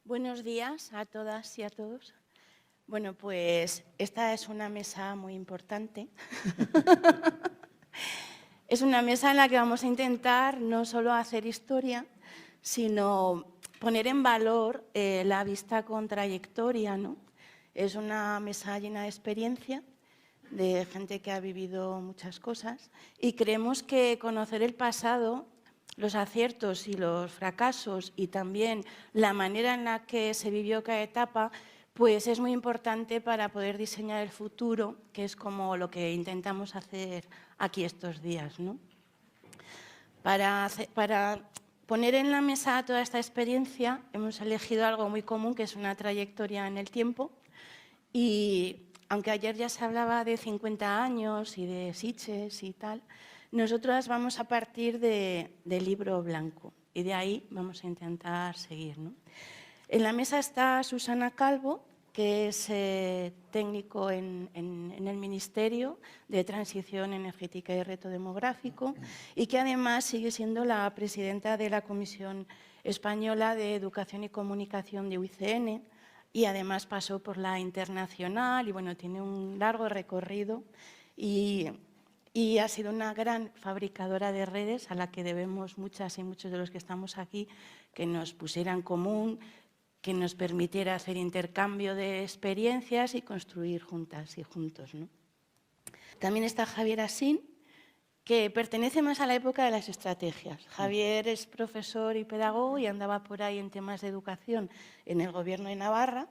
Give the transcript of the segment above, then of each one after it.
Buenos días a todas y a todos. Bueno, pues esta es una mesa muy importante. Es una mesa en la que vamos a intentar no solo hacer historia, sino poner en valor la vista con trayectoria, ¿no? Es una mesa llena de experiencia, de gente que ha vivido muchas cosas, y creemos que conocer el pasado, los aciertos y los fracasos y también la manera en la que se vivió cada etapa, pues es muy importante para poder diseñar el futuro, que es como lo que intentamos hacer aquí estos días, ¿no? Para poner en la mesa toda esta experiencia hemos elegido algo muy común, que es una trayectoria en el tiempo, y aunque ayer ya se hablaba de 50 años y de Sitges y tal, nosotras vamos a partir del libro blanco y de ahí vamos a intentar seguir, ¿no? En la mesa está Susana Calvo, que es técnico en el Ministerio de Transición Energética y Reto Demográfico y que además sigue siendo la presidenta de la Comisión Española de Educación y Comunicación de UICN, y además pasó por la internacional y bueno, tiene un largo recorrido y ha sido una gran fabricadora de redes a la que debemos muchas y muchos de los que estamos aquí que nos pusiera en común, que nos permitiera hacer intercambio de experiencias y construir juntas y juntos, ¿no? También está Javier Asín, que pertenece más a la época de las estrategias. Javier es profesor y pedagogo y andaba por ahí en temas de educación en el Gobierno de Navarra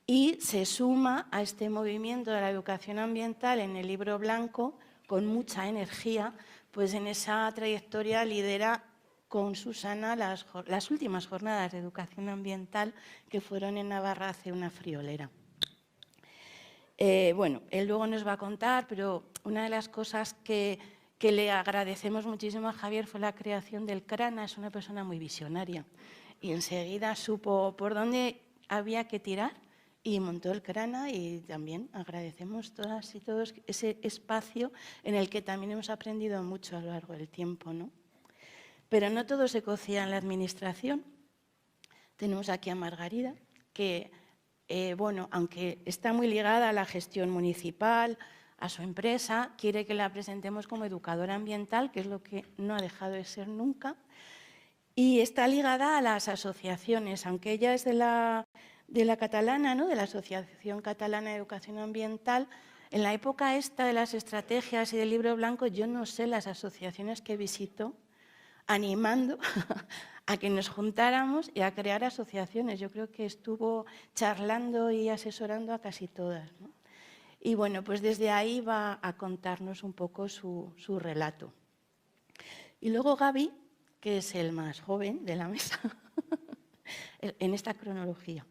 y se suma a este movimiento de la educación ambiental en el libro blanco con mucha energía, pues en esa trayectoria lidera con Susana las últimas jornadas de educación ambiental que fueron en Navarra hace una friolera. Bueno, él luego nos va a contar, pero una de las cosas que le agradecemos muchísimo a Javier fue la creación del CRANA. Es una persona muy visionaria y enseguida supo por dónde había que tirar y montó el CRANA, y también agradecemos todas y todos ese espacio en el que también hemos aprendido mucho a lo largo del tiempo, ¿no? Pero no todo se cocía en la administración. Tenemos aquí a Margarida, que, bueno, aunque está muy ligada a la gestión municipal, a su empresa, quiere que la presentemos como educadora ambiental, que es lo que no ha dejado de ser nunca, y está ligada a las asociaciones, aunque ella es de la catalana, ¿no? De la Asociación Catalana de Educación Ambiental. En la época esta de las estrategias y del libro blanco, yo no sé las asociaciones que visitó animando a que nos juntáramos y a crear asociaciones. Yo creo que estuvo charlando y asesorando a casi todas, ¿no? Y bueno, pues desde ahí va a contarnos un poco su relato. Y luego Gaby, que es el más joven de la mesa, en esta cronología.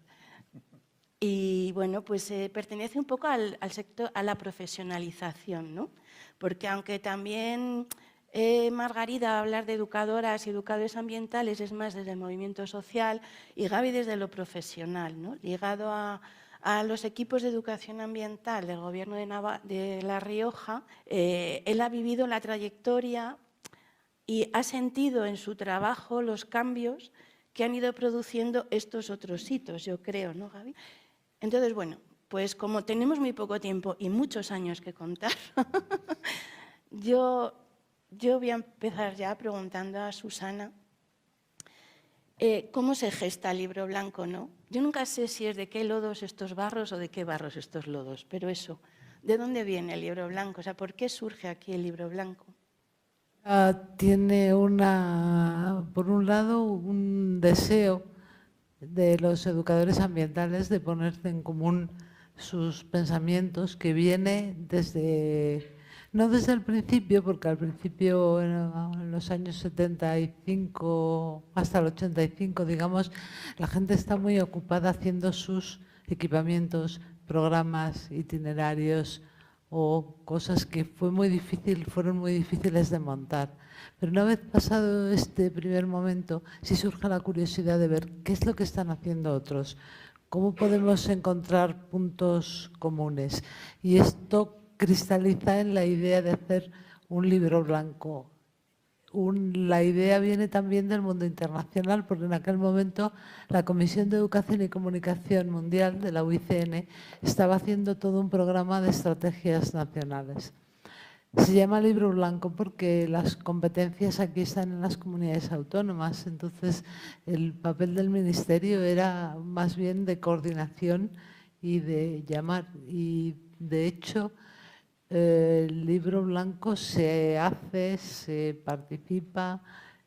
Y bueno, pues pertenece un poco al sector, a la profesionalización, ¿no? Porque aunque también Margarida va a hablar de educadoras y educadores ambientales, es más desde el movimiento social, y Gaby desde lo profesional, ¿no? Ligado a los equipos de educación ambiental del Gobierno de La Rioja. Él ha vivido la trayectoria y ha sentido en su trabajo los cambios que han ido produciendo estos otros hitos, yo creo, ¿no, Gaby? Entonces, bueno, pues como tenemos muy poco tiempo y muchos años que contar, yo voy a empezar ya preguntando a Susana cómo se gesta el libro blanco, ¿no? Yo nunca sé si es de qué lodos estos barros o de qué barros estos lodos, pero eso, ¿de dónde viene el libro blanco? O sea, ¿por qué surge aquí el libro blanco? Tiene por un lado, un deseo de los educadores ambientales de ponerse en común sus pensamientos, que viene no desde el principio, porque al principio, en los años 75 hasta el 85, digamos, la gente está muy ocupada haciendo sus equipamientos, programas, itinerarios o cosas que fueron muy difíciles de montar. Pero una vez pasado este primer momento, sí surge la curiosidad de ver qué es lo que están haciendo otros, cómo podemos encontrar puntos comunes. Y esto cristaliza en la idea de hacer un libro blanco la idea viene también del mundo internacional, porque en aquel momento la Comisión de Educación y Comunicación Mundial de la UICN estaba haciendo todo un programa de estrategias nacionales. Se llama libro blanco porque las competencias aquí están en las comunidades autónomas, entonces el papel del ministerio era más bien de coordinación y de llamar. Y de hecho, el libro blanco se hace, se participa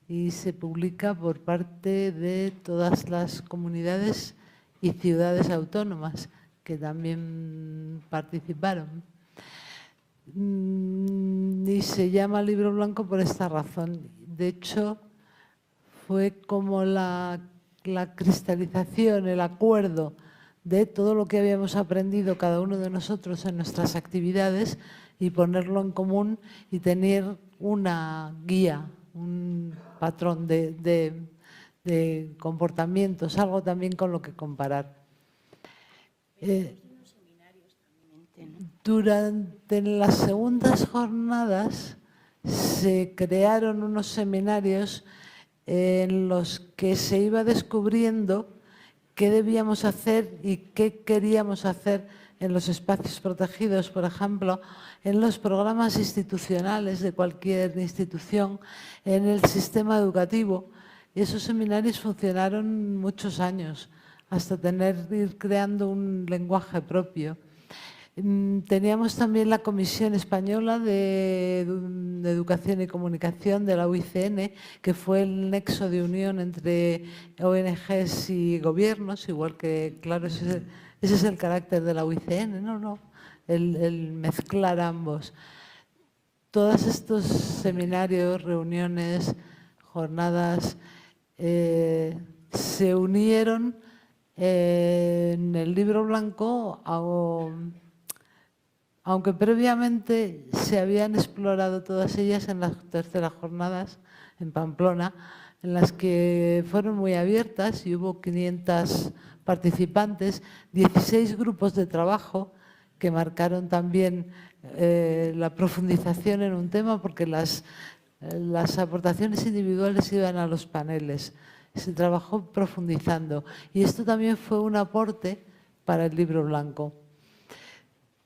y se publica por parte de todas las comunidades y ciudades autónomas que también participaron. Y se llama libro blanco por esta razón. De hecho, fue como la cristalización, el acuerdo de todo lo que habíamos aprendido cada uno de nosotros en nuestras actividades y ponerlo en común y tener una guía, un patrón de comportamientos, algo también con lo que comparar. Durante las segundas jornadas se crearon unos seminarios en los que se iba descubriendo qué debíamos hacer y qué queríamos hacer en los espacios protegidos, por ejemplo, en los programas institucionales de cualquier institución, en el sistema educativo. Y esos seminarios funcionaron muchos años, hasta ir creando un lenguaje propio. Teníamos también la Comisión Española de Educación y Comunicación de la UICN, que fue el nexo de unión entre ONGs y gobiernos, igual que, claro, ese es el carácter de la UICN, el mezclar ambos. Todos estos seminarios, reuniones, jornadas, se unieron en el libro blanco aunque previamente se habían explorado todas ellas en las terceras jornadas en Pamplona, en las que fueron muy abiertas y hubo 500 participantes, 16 grupos de trabajo que marcaron también la profundización en un tema, porque las aportaciones individuales iban a los paneles. Se trabajó profundizando y esto también fue un aporte para el libro blanco.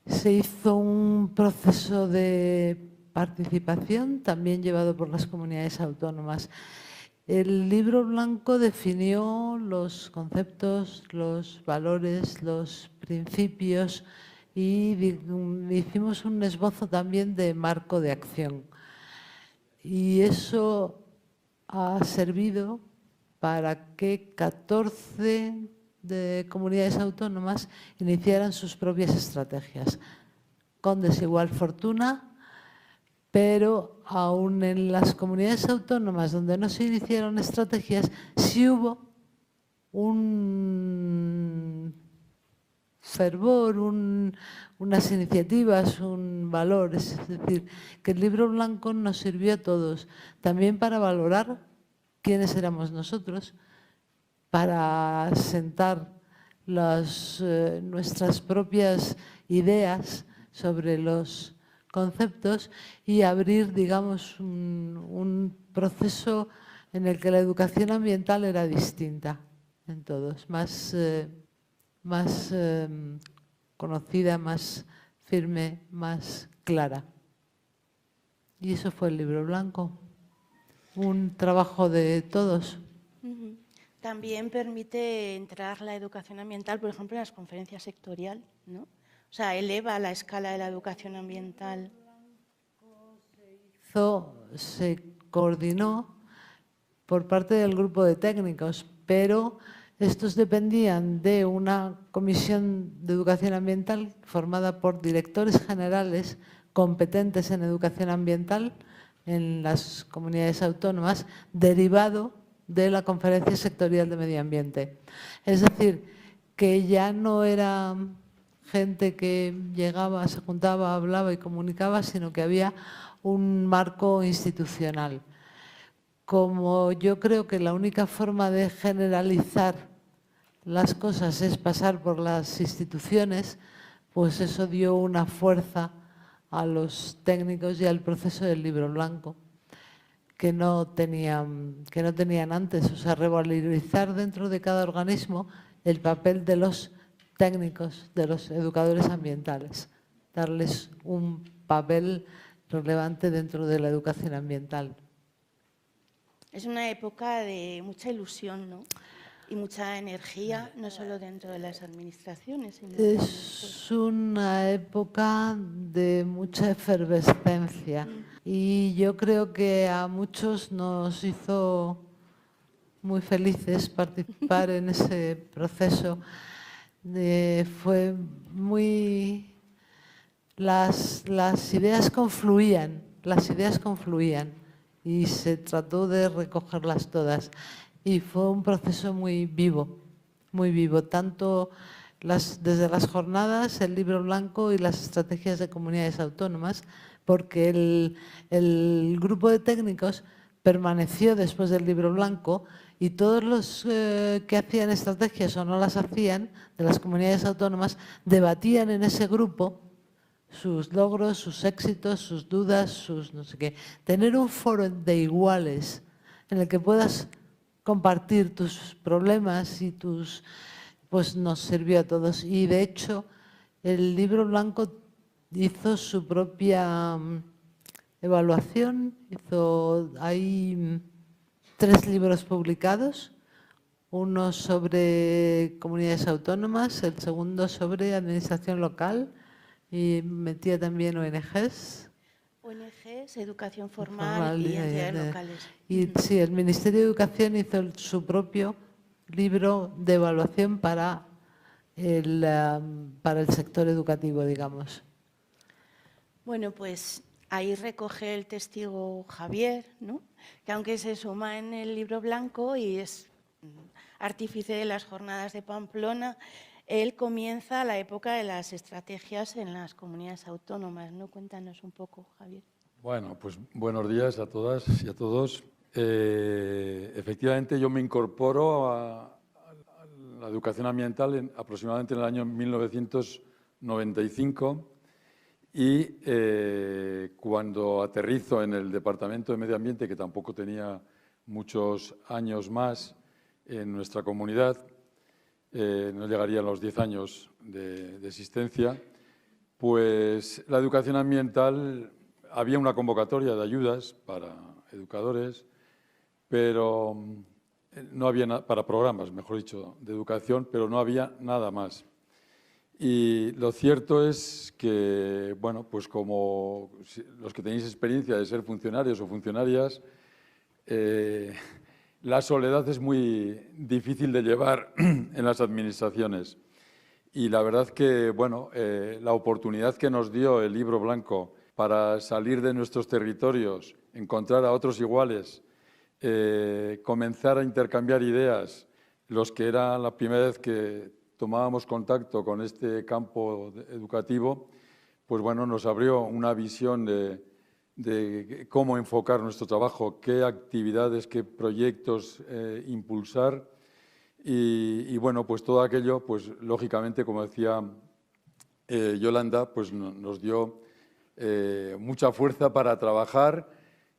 Se hizo un proceso de participación, también llevado por las comunidades autónomas. El libro blanco definió los conceptos, los valores, los principios y hicimos un esbozo también de marco de acción. Y eso ha servido para que 14 de comunidades autónomas iniciaran sus propias estrategias, con desigual fortuna, pero aún en las comunidades autónomas donde no se iniciaron estrategias, sí hubo un fervor, unas iniciativas, un valor. Es decir, que el libro blanco nos sirvió a todos, también para valorar quiénes éramos nosotros, para sentar nuestras propias ideas sobre los conceptos y abrir, digamos, un proceso en el que la educación ambiental era distinta en todos, más conocida, más firme, más clara. Y eso fue el libro blanco, un trabajo de todos. También permite entrar la educación ambiental, por ejemplo, en las conferencias sectoriales, ¿no? O sea, eleva la escala de la educación ambiental. Se coordinó por parte del grupo de técnicos, pero estos dependían de una comisión de educación ambiental formada por directores generales competentes en educación ambiental en las comunidades autónomas, derivado de la Conferencia Sectorial de Medio Ambiente. Es decir, que ya no era gente que llegaba, se juntaba, hablaba y comunicaba, sino que había un marco institucional. Como yo creo que la única forma de generalizar las cosas es pasar por las instituciones, pues eso dio una fuerza a los técnicos y al proceso del libro blanco, que no tenían antes, o sea, revalorizar dentro de cada organismo el papel de los técnicos, de los educadores ambientales, darles un papel relevante dentro de la educación ambiental. Es una época de mucha ilusión, ¿no? Y mucha energía, no solo dentro de las administraciones, sino es una época de mucha efervescencia y yo creo que a muchos nos hizo muy felices participar en ese proceso. Fue muy... Las ideas confluían y se trató de recogerlas todas. Y fue un proceso muy vivo, tanto desde las jornadas, el libro blanco y las estrategias de comunidades autónomas, porque el grupo de técnicos permaneció después del libro blanco y todos los que hacían estrategias o no las hacían, de las comunidades autónomas, debatían en ese grupo sus logros, sus éxitos, sus dudas, sus no sé qué. Tener un foro de iguales en el que puedas compartir tus problemas y pues nos sirvió a todos. Y de hecho, el libro blanco hizo su propia evaluación. Hay 3 libros publicados, uno sobre comunidades autónomas, el segundo sobre administración local y metía también ONGs. ONGs, educación formal y entidades locales. Y sí, el Ministerio de Educación hizo su propio libro de evaluación para el sector educativo, digamos. Bueno, pues ahí recoge el testigo Javier, ¿no? Que aunque se suma en el libro blanco y es artífice de las jornadas de Pamplona, él comienza la época de las estrategias en las comunidades autónomas, ¿no? Cuéntanos un poco, Javier. Bueno, pues buenos días a todas y a todos. Efectivamente, yo me incorporo a la educación ambiental aproximadamente en el año 1995 y cuando aterrizo en el Departamento de Medio Ambiente, que tampoco tenía muchos años más en nuestra comunidad, no llegaría a los 10 años de existencia, pues la educación ambiental, había una convocatoria de ayudas para educadores, pero no había para programas, mejor dicho, de educación, pero no había nada más. Y lo cierto es que, bueno, pues como los que tenéis experiencia de ser funcionarios o funcionarias, la soledad es muy difícil de llevar en las administraciones. Y la verdad que, bueno, la oportunidad que nos dio el libro blanco para salir de nuestros territorios, encontrar a otros iguales, comenzar a intercambiar ideas, los que era la primera vez que tomábamos contacto con este campo educativo, pues bueno, nos abrió una visión de cómo enfocar nuestro trabajo, qué actividades, qué proyectos impulsar y bueno, pues todo aquello, pues lógicamente, como decía Yolanda, pues nos dio mucha fuerza para trabajar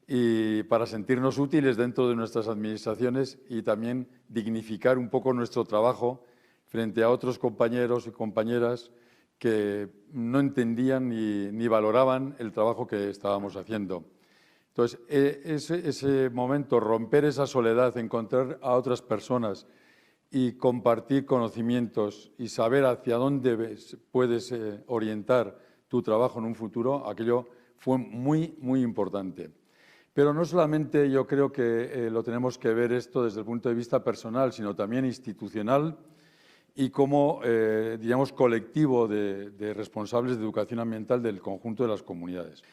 y para sentirnos útiles dentro de nuestras administraciones y también dignificar un poco nuestro trabajo frente a otros compañeros y compañeras que no entendían ni valoraban el trabajo que estábamos haciendo. Entonces, ese momento, romper esa soledad, encontrar a otras personas y compartir conocimientos y saber hacia dónde puedes orientar tu trabajo en un futuro, aquello fue muy, muy importante. Pero no solamente yo creo que lo tenemos que ver esto desde el punto de vista personal, sino también institucional y como, digamos, colectivo de responsables de educación ambiental del conjunto de las comunidades.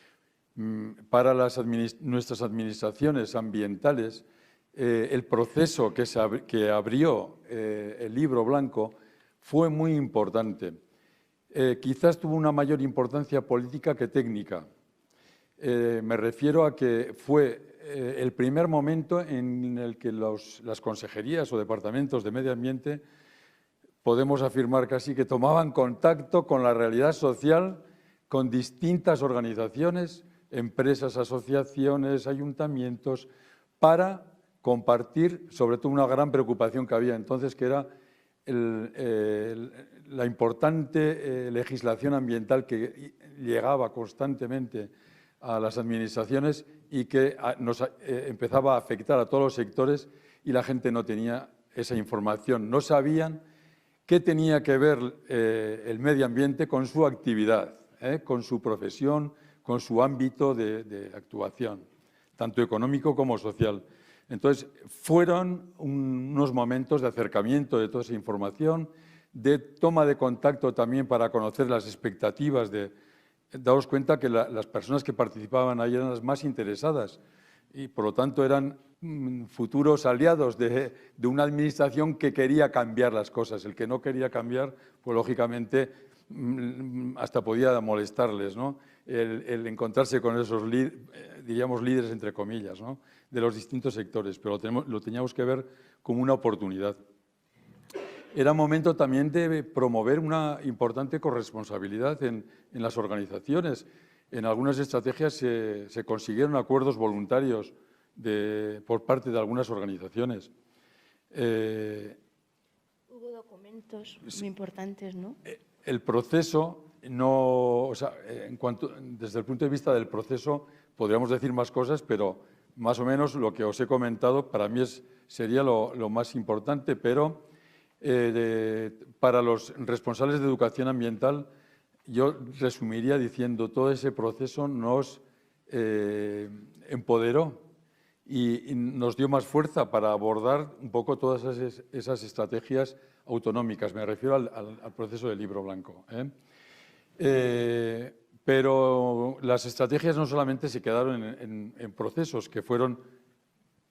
Para nuestras administraciones ambientales, el proceso que abrió el libro blanco fue muy importante. Quizás tuvo una mayor importancia política que técnica. Me refiero a que fue el primer momento en el que las consejerías o departamentos de medio ambiente, podemos afirmar casi que tomaban contacto con la realidad social, con distintas organizaciones, empresas, asociaciones, ayuntamientos, para compartir sobre todo una gran preocupación que había entonces, que era la importante legislación ambiental que llegaba constantemente a las administraciones y que nos empezaba a afectar a todos los sectores, y la gente no tenía esa información, no sabían qué tenía que ver el medio ambiente con su actividad, con su profesión, con su ámbito de actuación, tanto económico como social. Entonces, fueron unos momentos de acercamiento de toda esa información, de toma de contacto también para conocer las expectativas. Daos cuenta que las personas que participaban ahí eran las más interesadas y, por lo tanto, eran futuros aliados de una administración que quería cambiar las cosas. El que no quería cambiar, pues lógicamente hasta podía molestarles, ¿no? El encontrarse con esos, diríamos, líderes, entre comillas, ¿no?, de los distintos sectores, pero lo teníamos que ver como una oportunidad. Era momento también de promover una importante corresponsabilidad en las organizaciones. En algunas estrategias se consiguieron acuerdos voluntarios por parte de algunas organizaciones. Hubo documentos muy importantes, ¿no? El proceso, desde el punto de vista del proceso, podríamos decir más cosas, pero más o menos lo que os he comentado para mí sería lo más importante, pero para los responsables de educación ambiental yo resumiría diciendo todo ese proceso nos empoderó y nos dio más fuerza para abordar un poco todas esas estrategias autonómicas. Me refiero al proceso del Libro Blanco. Pero las estrategias no solamente se quedaron en procesos, que fueron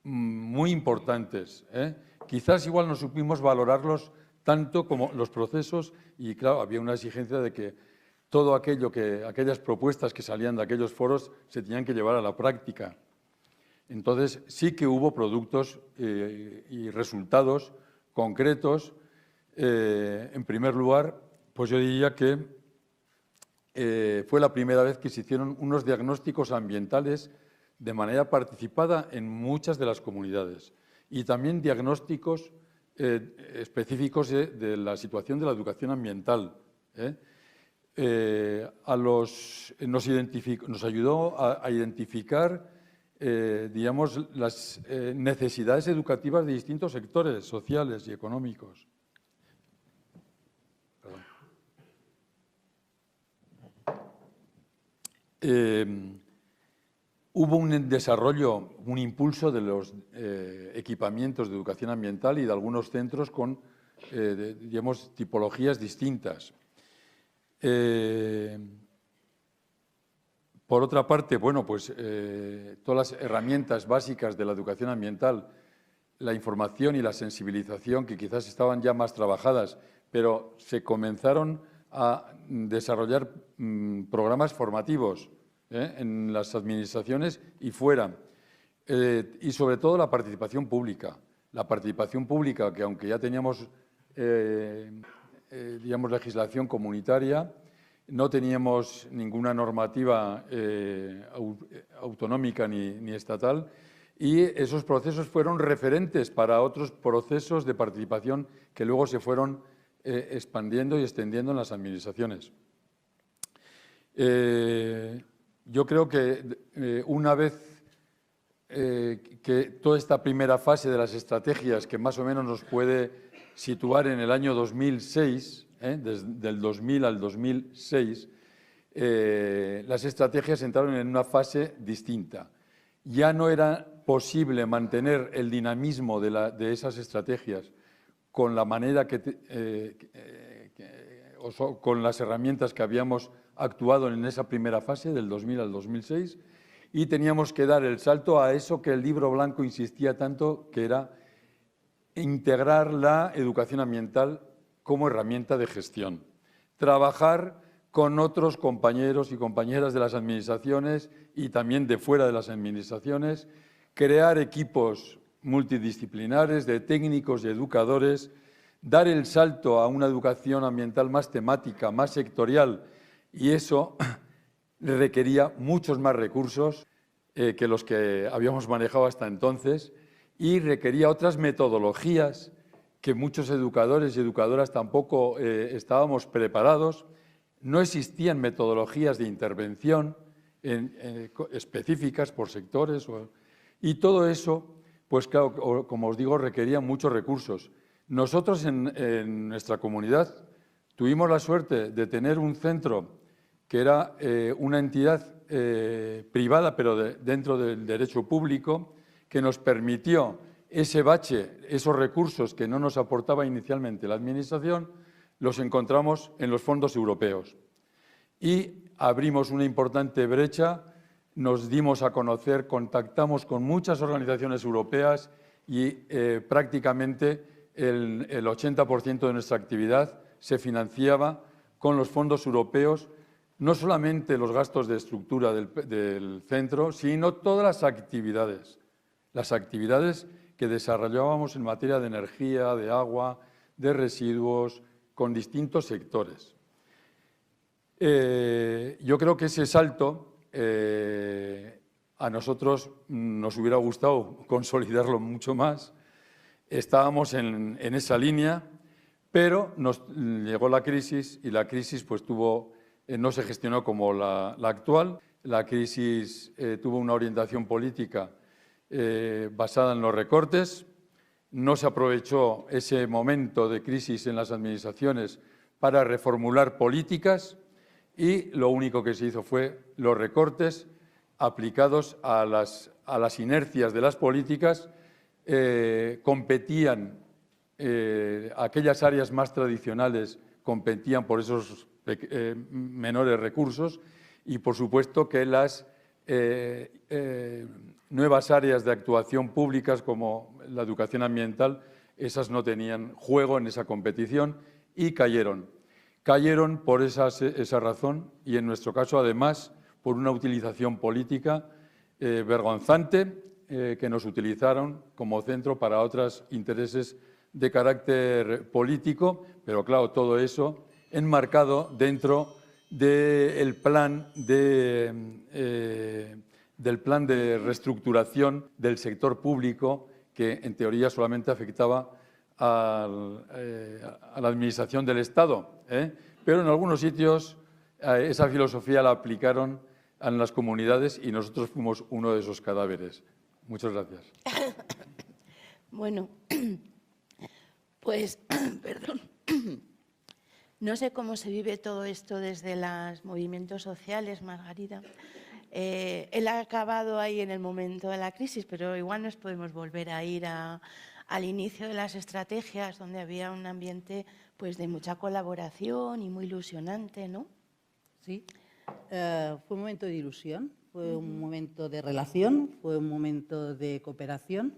muy importantes. Quizás igual no supimos valorarlos tanto como los procesos y, claro, había una exigencia de que todo aquellas propuestas que salían de aquellos foros se tenían que llevar a la práctica. Entonces, sí que hubo productos y resultados concretos. En primer lugar, pues yo diría que fue la primera vez que se hicieron unos diagnósticos ambientales de manera participada en muchas de las comunidades y también diagnósticos específicos de la situación de la educación ambiental. Nos ayudó a identificar, digamos, las necesidades educativas de distintos sectores sociales y económicos. Hubo un desarrollo, un impulso de los equipamientos de educación ambiental y de algunos centros con, digamos, tipologías distintas. Por otra parte, bueno, pues todas las herramientas básicas de la educación ambiental, la información y la sensibilización, que quizás estaban ya más trabajadas, pero se comenzaron a desarrollar programas formativos en las administraciones y fuera. Y sobre todo la participación pública. La participación pública, que aunque ya teníamos, digamos, legislación comunitaria, no teníamos ninguna normativa autonómica ni estatal, y esos procesos fueron referentes para otros procesos de participación que luego se fueron expandiendo y extendiendo en las administraciones. Yo creo que una vez que toda esta primera fase de las estrategias, que más o menos nos puede situar en el año 2006, desde el 2000 al 2006, las estrategias entraron en una fase distinta. Ya no era posible mantener el dinamismo de esas estrategias con la manera con las herramientas que habíamos actuado en esa primera fase, del 2000 al 2006, y teníamos que dar el salto a eso que el Libro Blanco insistía tanto, que era integrar la educación ambiental como herramienta de gestión. Trabajar con otros compañeros y compañeras de las administraciones y también de fuera de las administraciones, crear equipos multidisciplinares de técnicos y educadores, dar el salto a una educación ambiental más temática, más sectorial, y eso requería muchos más recursos que los que habíamos manejado hasta entonces y requería otras metodologías que muchos educadores y educadoras tampoco estábamos preparados. No existían metodologías de intervención específicas por sectores y todo eso, pues claro, como os digo, requería muchos recursos. Nosotros en nuestra comunidad tuvimos la suerte de tener un centro que era una entidad privada, pero dentro del derecho público, que nos permitió ese bache, esos recursos que no nos aportaba inicialmente la Administración, los encontramos en los fondos europeos. Y abrimos una importante brecha, nos dimos a conocer, contactamos con muchas organizaciones europeas y prácticamente el 80% de nuestra actividad se financiaba con los fondos europeos, no solamente los gastos de estructura del centro, sino todas las actividades que desarrollábamos en materia de energía, de agua, de residuos, con distintos sectores. Yo creo que ese salto a nosotros nos hubiera gustado consolidarlo mucho más. Estábamos en esa línea, pero nos llegó la crisis y la crisis pues no se gestionó como la actual. La crisis tuvo una orientación política basada en los recortes. No se aprovechó ese momento de crisis en las administraciones para reformular políticas y lo único que se hizo fue los recortes aplicados a las inercias de las políticas. Competían aquellas áreas más tradicionales, competían por esos menores recursos y, por supuesto, que las nuevas áreas de actuación públicas como la educación ambiental, esas no tenían juego en esa competición y cayeron. Cayeron por esa razón y, en nuestro caso, además, por una utilización política vergonzante que nos utilizaron como centro para otros intereses de carácter político, pero claro, todo eso enmarcado dentro del plan de reestructuración del sector público que, en teoría, solamente afectaba a la administración del Estado, pero en algunos sitios esa filosofía la aplicaron en las comunidades y nosotros fuimos uno de esos cadáveres. Muchas gracias. Bueno, pues, perdón, no sé cómo se vive todo esto desde los movimientos sociales, Margarida. Él ha acabado ahí en el momento de la crisis, pero igual nos podemos volver a ir al inicio de las estrategias, donde había un ambiente pues, de mucha colaboración y muy ilusionante, ¿no? Sí, fue un momento de ilusión, fue un momento de relación, fue un momento de cooperación.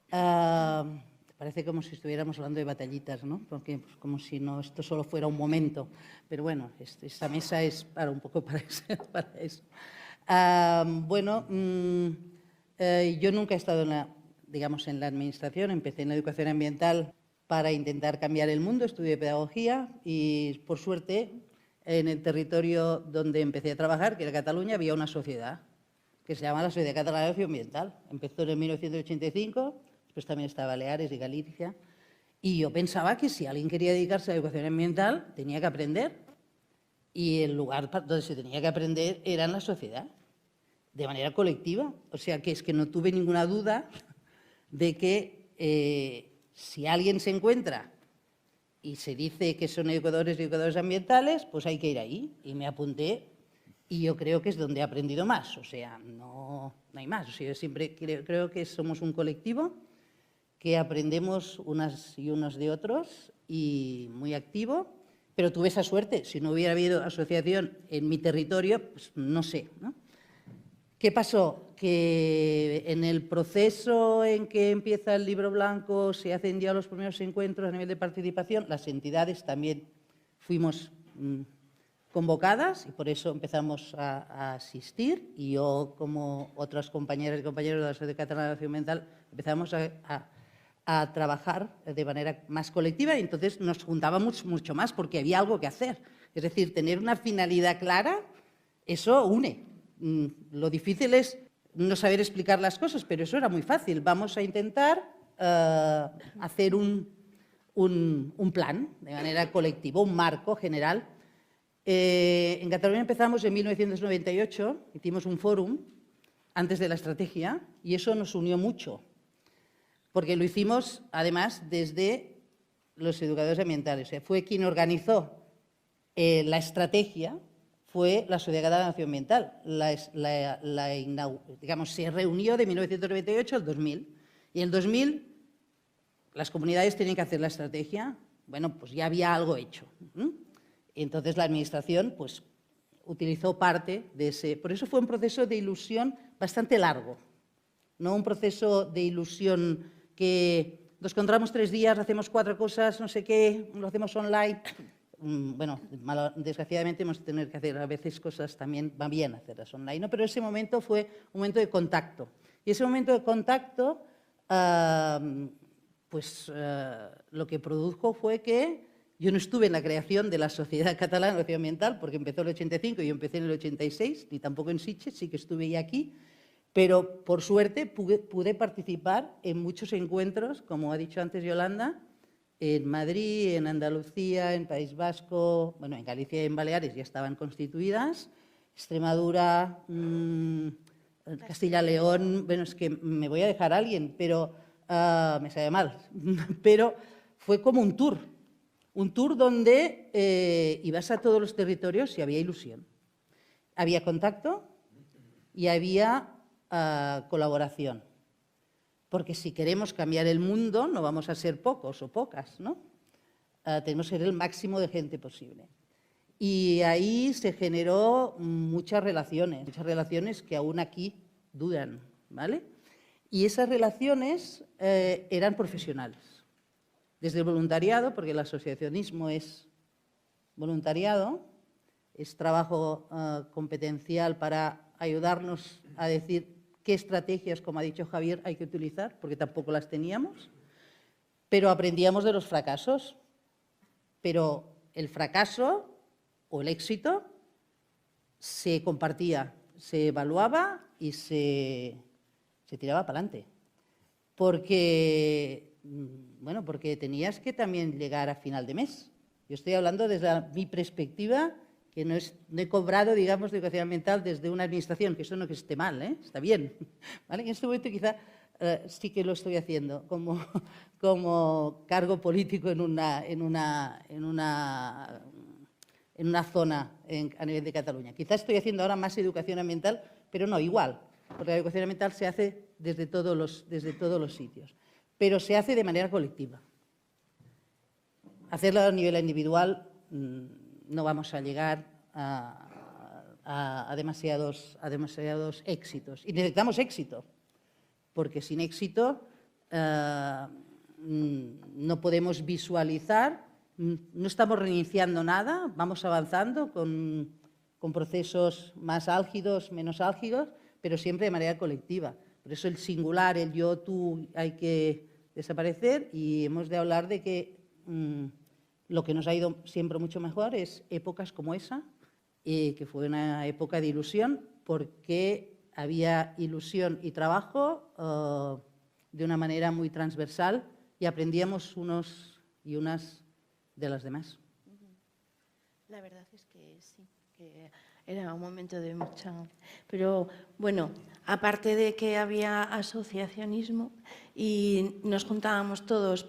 Parece como si estuviéramos hablando de batallitas, ¿no? Porque pues, como si no esto solo fuera un momento. Pero bueno, esta mesa es un poco para eso. Yo nunca he estado en la administración, empecé en la educación ambiental para intentar cambiar el mundo, estudié pedagogía y, por suerte, en el territorio donde empecé a trabajar, que era Cataluña, había una sociedad que se llama la Sociedad Catalana de Educación Ambiental. Empezó en 1985, después también está Baleares y Galicia, y yo pensaba que si alguien quería dedicarse a la educación ambiental tenía que aprender, y el lugar donde se tenía que aprender era en la sociedad, de manera colectiva. O sea, que es que no tuve ninguna duda de que si alguien se encuentra y se dice que son educadores y educadoras ambientales, pues hay que ir ahí. Y me apunté y yo creo que es donde he aprendido más. O sea, no hay más. O sea, yo siempre creo que somos un colectivo que aprendemos unas y unos de otros y muy activo, pero tuve esa suerte. Si no hubiera habido asociación en mi territorio, pues no sé, ¿no? ¿Qué pasó? Que en el proceso en que empieza el libro blanco, se hacen ya los primeros encuentros a nivel de participación, las entidades también fuimos convocadas y por eso empezamos a asistir, y yo, como otras compañeras y compañeros de la Sociedad Catalana de Educación Ambiental, empezamos a trabajar de manera más colectiva y entonces nos juntábamos mucho más porque había algo que hacer. Es decir, tener una finalidad clara Eso une. Lo difícil es no saber explicar las cosas, pero eso era muy fácil. Vamos a intentar hacer un plan de manera colectiva, un marco general. En Cataluña empezamos en 1998, hicimos un fórum antes de la estrategia y eso nos unió mucho, porque lo hicimos además desde los educadores ambientales. O sea, fue quien organizó la estrategia, fue la Sociedad Catalana de Acción Ambiental. Digamos, se reunió de 1998 al 2000 y en el 2000 las comunidades tenían que hacer la estrategia. Bueno, pues ya había algo hecho. Entonces la administración pues, utilizó parte de ese. Por eso fue un proceso de ilusión bastante largo, no un proceso de ilusión que nos encontramos 3 días, hacemos 4 cosas, no sé qué, lo hacemos online. Bueno, desgraciadamente hemos tenido que hacer a veces cosas también, va bien hacerlas online, ¿no? Pero ese momento fue un momento de contacto. Y ese momento de contacto, lo que produjo fue que yo no estuve en la creación de la Sociedad Catalana de Acción Ambiental, porque empezó en el 85 y yo empecé en el 86, ni tampoco en Sitges, sí que estuve ya aquí, pero por suerte pude participar en muchos encuentros, como ha dicho antes Yolanda, en Madrid, en Andalucía, en País Vasco, bueno, en Galicia y en Baleares ya estaban constituidas, Extremadura, Castilla-León, bueno, es que me voy a dejar a alguien, pero me sabe mal, pero fue como un tour donde ibas a todos los territorios y había ilusión, había contacto y había colaboración. Porque si queremos cambiar el mundo, no vamos a ser pocos o pocas, ¿no? Tenemos que ser el máximo de gente posible. Y ahí se generó muchas relaciones que aún aquí duran, ¿vale? Y esas relaciones eran profesionales. Desde el voluntariado, porque el asociacionismo es voluntariado, es trabajo competencial para ayudarnos a decir qué estrategias, como ha dicho Javier, hay que utilizar, porque tampoco las teníamos, pero aprendíamos de los fracasos. Pero el fracaso o el éxito se compartía, se evaluaba y se tiraba para adelante. Porque tenías que también llegar a final de mes. Yo estoy hablando desde mi perspectiva, que no he cobrado, digamos, de educación ambiental desde una administración, que eso no que esté mal, está bien. ¿Vale? En este momento quizá sí que lo estoy haciendo como cargo político en una zona a nivel de Cataluña. Quizá estoy haciendo ahora más educación ambiental, pero no, igual, porque la educación ambiental se hace desde todos los sitios, pero se hace de manera colectiva. Hacerlo a nivel individual no vamos a llegar a demasiados éxitos. Y necesitamos éxito, porque sin éxito no podemos visualizar, no estamos reiniciando nada, vamos avanzando con procesos más álgidos, menos álgidos, pero siempre de manera colectiva. Por eso el singular, el yo, tú, hay que desaparecer y hemos de hablar de que lo que nos ha ido siempre mucho mejor es épocas como esa, que fue una época de ilusión, porque había ilusión y trabajo de una manera muy transversal y aprendíamos unos y unas de las demás. La verdad es que sí, que era un momento de mucha... Pero bueno, aparte de que había asociacionismo y nos juntábamos todos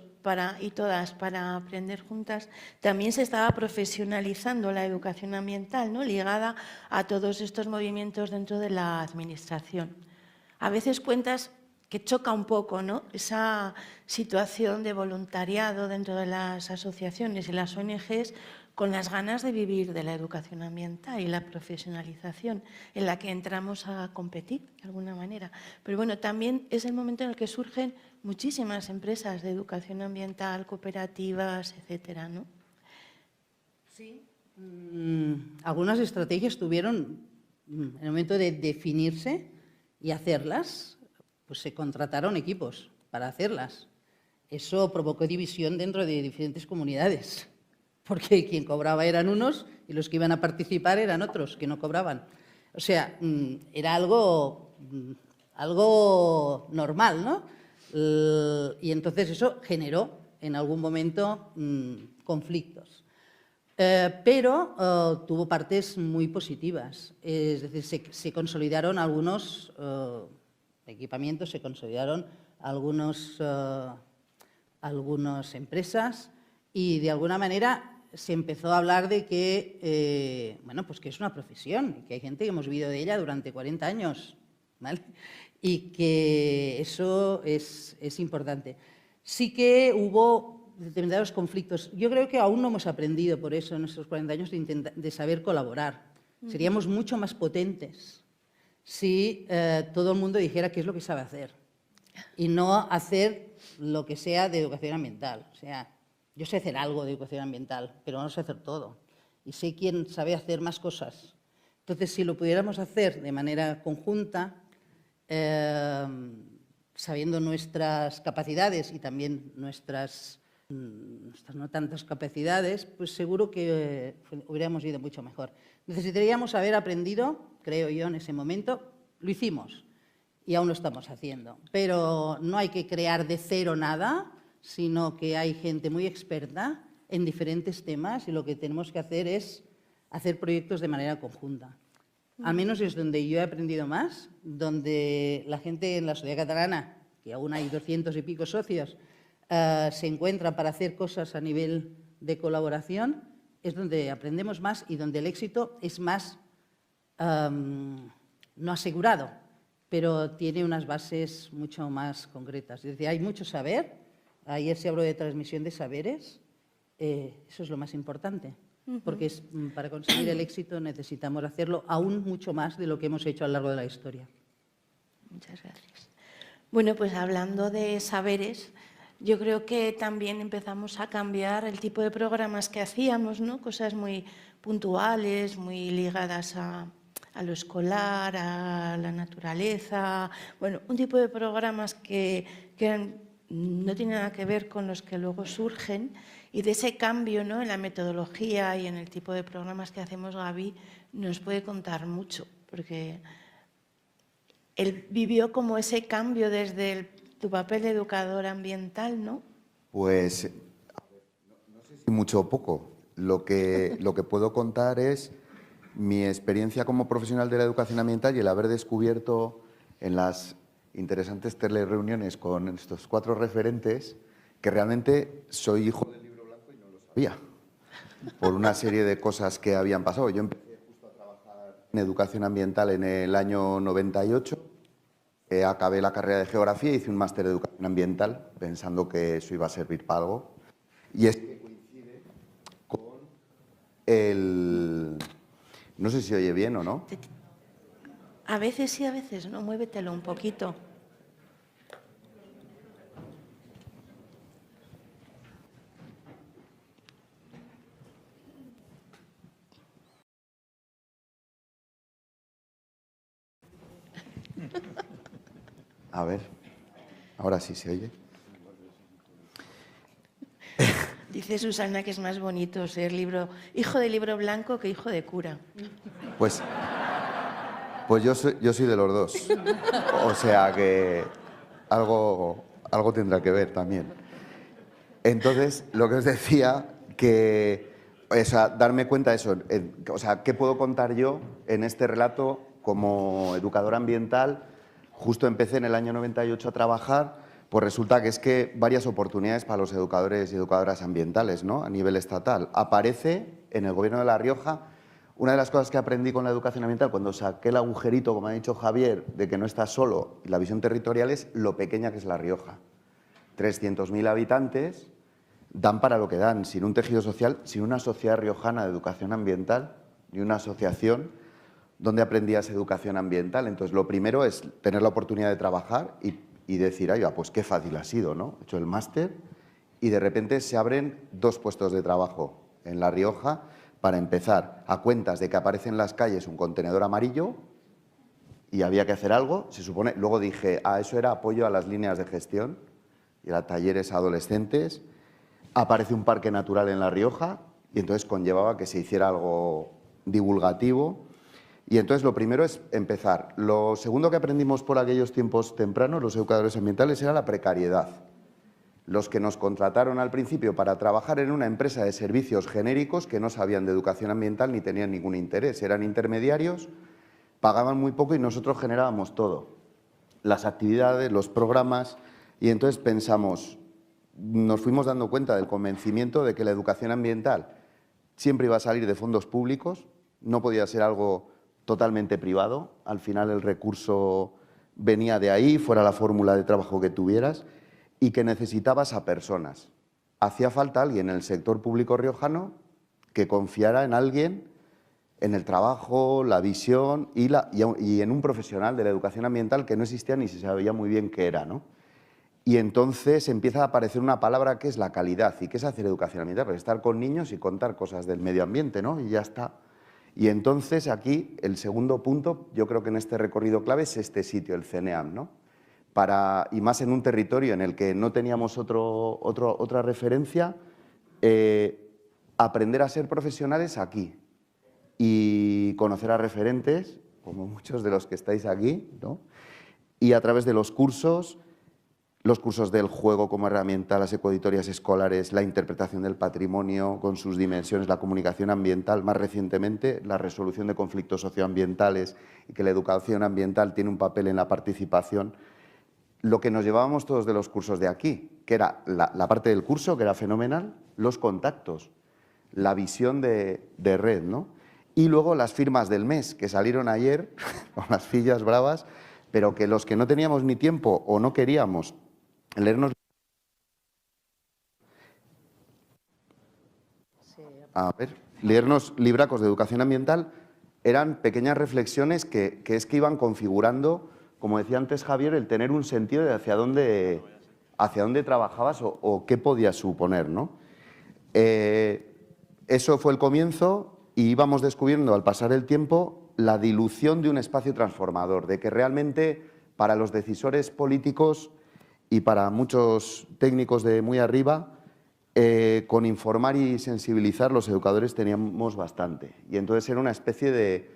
y todas para aprender juntas, también se estaba profesionalizando la educación ambiental, ¿no? Ligada a todos estos movimientos dentro de la administración. A veces cuentas que choca un poco, ¿no? Esa situación de voluntariado dentro de las asociaciones y las ONGs con las ganas de vivir de la educación ambiental y la profesionalización en la que entramos a competir de alguna manera. Pero bueno, también es el momento en el que surgen muchísimas empresas de educación ambiental, cooperativas, etcétera, ¿no? Sí. Algunas estrategias tuvieron, en el momento de definirse y hacerlas, pues se contrataron equipos para hacerlas. Eso provocó división dentro de diferentes comunidades, porque quien cobraba eran unos y los que iban a participar eran otros, que no cobraban. O sea, era algo normal, ¿no? Y entonces eso generó en algún momento conflictos. Pero tuvo partes muy positivas. Es decir, se consolidaron algunos equipamientos, se consolidaron algunas empresas y de alguna manera se empezó a hablar de que, bueno, pues que es una profesión, que hay gente que hemos vivido de ella durante 40 años, ¿vale? Y que eso es importante. Sí que hubo determinados conflictos. Yo creo que aún no hemos aprendido por eso en estos 40 años de saber colaborar. Seríamos mucho más potentes si todo el mundo dijera qué es lo que sabe hacer y no hacer lo que sea de educación ambiental. O sea, yo sé hacer algo de educación ambiental, pero no sé hacer todo. Y sé quién sabe hacer más cosas. Entonces, si lo pudiéramos hacer de manera conjunta, sabiendo nuestras capacidades y también nuestras no tantas capacidades, pues seguro que hubiéramos ido mucho mejor. Necesitaríamos haber aprendido, creo yo, en ese momento. Lo hicimos y aún lo estamos haciendo. Pero no hay que crear de cero nada, sino que hay gente muy experta en diferentes temas y lo que tenemos que hacer es hacer proyectos de manera conjunta. Al menos es donde yo he aprendido más, donde la gente en la sociedad catalana, que aún hay 200 y pico socios, se encuentra para hacer cosas a nivel de colaboración, es donde aprendemos más y donde el éxito es más, no asegurado, pero tiene unas bases mucho más concretas. Es decir, hay mucho saber. Ayer se habló de transmisión de saberes. Eso es lo más importante, porque para conseguir el éxito necesitamos hacerlo aún mucho más de lo que hemos hecho a lo largo de la historia. Muchas gracias. Bueno, pues hablando de saberes, yo creo que también empezamos a cambiar el tipo de programas que hacíamos, ¿no? Cosas muy puntuales, muy ligadas a lo escolar, a la naturaleza. Bueno, un tipo de programas que no tienen nada que ver con los que luego surgen, y de ese cambio, ¿no?, en la metodología y en el tipo de programas que hacemos, Gaby nos puede contar mucho, porque él vivió como ese cambio desde tu papel de educador ambiental, ¿no? Pues, no sé si mucho o poco. Lo que puedo contar es mi experiencia como profesional de la educación ambiental y el haber descubierto en las interesantes telereuniones con estos 4 referentes que realmente soy hijo del libro blanco y no lo sabía, por una serie de cosas que habían pasado. Yo empecé justo a trabajar en educación ambiental en el año 98. Acabé la carrera de geografía y hice un máster de educación ambiental pensando que eso iba a servir para algo. Y es que coincide con el... No sé si oye bien o no. A veces sí, a veces no. Muévetelo un poquito. A ver, ahora sí se oye. Dice Susana que es más bonito ser hijo de libro blanco que hijo de cura. Pues yo soy de los dos. O sea que algo tendrá que ver también. Entonces, lo que os decía, que, o sea, darme cuenta de eso. O sea, ¿qué puedo contar yo en este relato como educador ambiental? Justo empecé en el año 98 a trabajar, pues resulta que es que varias oportunidades para los educadores y educadoras ambientales, ¿no?, a nivel estatal. Aparece en el Gobierno de La Rioja. Una de las cosas que aprendí con la educación ambiental, cuando saqué el agujerito, como ha dicho Javier, de que no estás solo, y la visión territorial, es lo pequeña que es La Rioja. 300.000 habitantes dan para lo que dan, sin un tejido social, sin una sociedad riojana de educación ambiental y una asociación donde aprendías educación ambiental. Entonces, lo primero es tener la oportunidad de trabajar y decir, ay, pues qué fácil ha sido, ¿no? He hecho el máster y de repente se abren 2 puestos de trabajo en La Rioja. Para empezar, a cuentas de que aparece en las calles un contenedor amarillo y había que hacer algo, se supone. Luego dije, eso era apoyo a las líneas de gestión y a talleres a adolescentes. Aparece un parque natural en La Rioja y entonces conllevaba que se hiciera algo divulgativo. Y entonces lo primero es empezar. Lo segundo que aprendimos por aquellos tiempos tempranos, los educadores ambientales, era la precariedad. Los que nos contrataron al principio para trabajar en una empresa de servicios genéricos que no sabían de educación ambiental ni tenían ningún interés. Eran intermediarios, pagaban muy poco y nosotros generábamos todo. Las actividades, los programas, y entonces pensamos, nos fuimos dando cuenta del convencimiento de que la educación ambiental siempre iba a salir de fondos públicos, no podía ser algo totalmente privado, al final el recurso venía de ahí, fuera la fórmula de trabajo que tuvieras, y que necesitabas a personas. Hacía falta alguien en el sector público riojano que confiara en alguien, en el trabajo, la visión y en un profesional de la educación ambiental que no existía ni se sabía muy bien qué era, ¿no? Y entonces empieza a aparecer una palabra que es la calidad. ¿Y qué es hacer educación ambiental? Pues estar con niños y contar cosas del medio ambiente, ¿no? Y ya está. Y entonces aquí el segundo punto, yo creo que en este recorrido clave es este sitio, el CENEAM, ¿no? Y más en un territorio en el que no teníamos otra referencia, aprender a ser profesionales aquí y conocer a referentes, como muchos de los que estáis aquí, ¿no? Y a través de los cursos del juego como herramienta, las ecoeditorias escolares, la interpretación del patrimonio con sus dimensiones, la comunicación ambiental, más recientemente la resolución de conflictos socioambientales y que la educación ambiental tiene un papel en la participación. Lo que nos llevábamos todos de los cursos de aquí, que era la parte del curso, que era fenomenal, los contactos, la visión de red, ¿no? Y luego las firmas del mes, que salieron ayer, con las fillas bravas, pero que los que no teníamos ni tiempo o no queríamos leernos libracos de educación ambiental, eran pequeñas reflexiones que iban configurando, como decía antes Javier, el tener un sentido de hacia dónde trabajabas o qué podías suponer, ¿no? Eso fue el comienzo y íbamos descubriendo al pasar el tiempo la dilución de un espacio transformador, de que realmente para los decisores políticos y para muchos técnicos de muy arriba, con informar y sensibilizar los educadores teníamos bastante. Y entonces era una especie de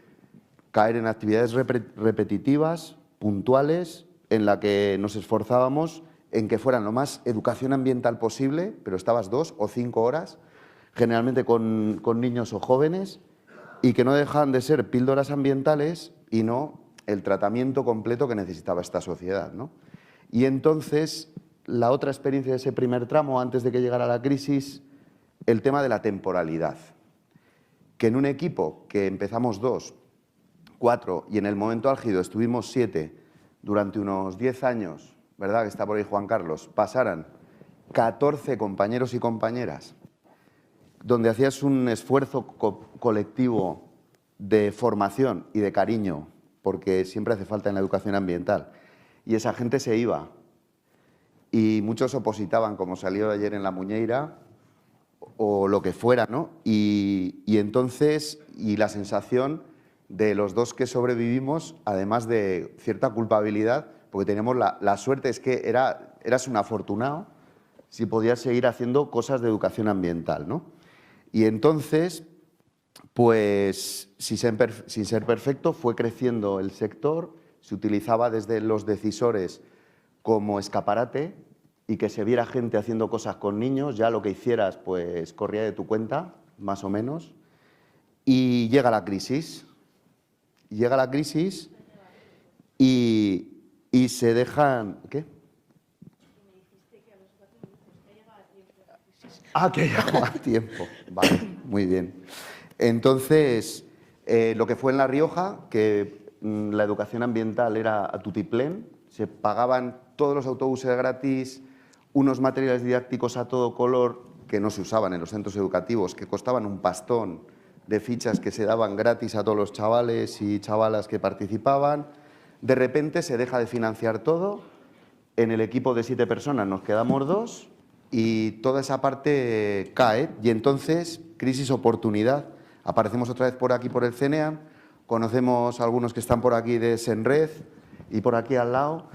caer en actividades repetitivas, puntuales, en la que nos esforzábamos en que fueran lo más educación ambiental posible, pero estabas 2 o 5 horas, generalmente con niños o jóvenes, y que no dejaban de ser píldoras ambientales y no el tratamiento completo que necesitaba esta sociedad, ¿no? Y entonces, la otra experiencia de ese primer tramo, antes de que llegara la crisis, el tema de la temporalidad. Que en un equipo que empezamos 2, 4 y en el momento álgido estuvimos 7 durante unos 10 años, ¿verdad? Que está por ahí Juan Carlos, pasaran 14 compañeros y compañeras, donde hacías un esfuerzo colectivo de formación y de cariño, porque siempre hace falta en la educación ambiental, y esa gente se iba. Y muchos opositaban, como salió ayer en La Muñeira, o lo que fuera, ¿no? Y entonces, y la sensación de los 2 que sobrevivimos, además de cierta culpabilidad, porque teníamos la suerte, es que eras un afortunado si podías seguir haciendo cosas de educación ambiental, ¿no? Y entonces, pues, sin ser perfecto, fue creciendo el sector, se utilizaba desde los decisores como escaparate y que se viera gente haciendo cosas con niños, ya lo que hicieras pues corría de tu cuenta, más o menos, y llega la crisis. Llega la crisis y se dejan... ¿Qué? Que llegaba a tiempo. Vale, muy bien. Entonces, lo que fue en La Rioja, que la educación ambiental era a tutiplén, se pagaban todos los autobuses gratis, unos materiales didácticos a todo color que no se usaban en los centros educativos, que costaban un pastón, de fichas que se daban gratis a todos los chavales y chavalas que participaban. De repente se deja de financiar todo, en el equipo de 7 personas nos quedamos 2 y toda esa parte cae. Y entonces, crisis-oportunidad, aparecemos otra vez por aquí por el CENEAM, conocemos a algunos que están por aquí de Senred y por aquí al lado,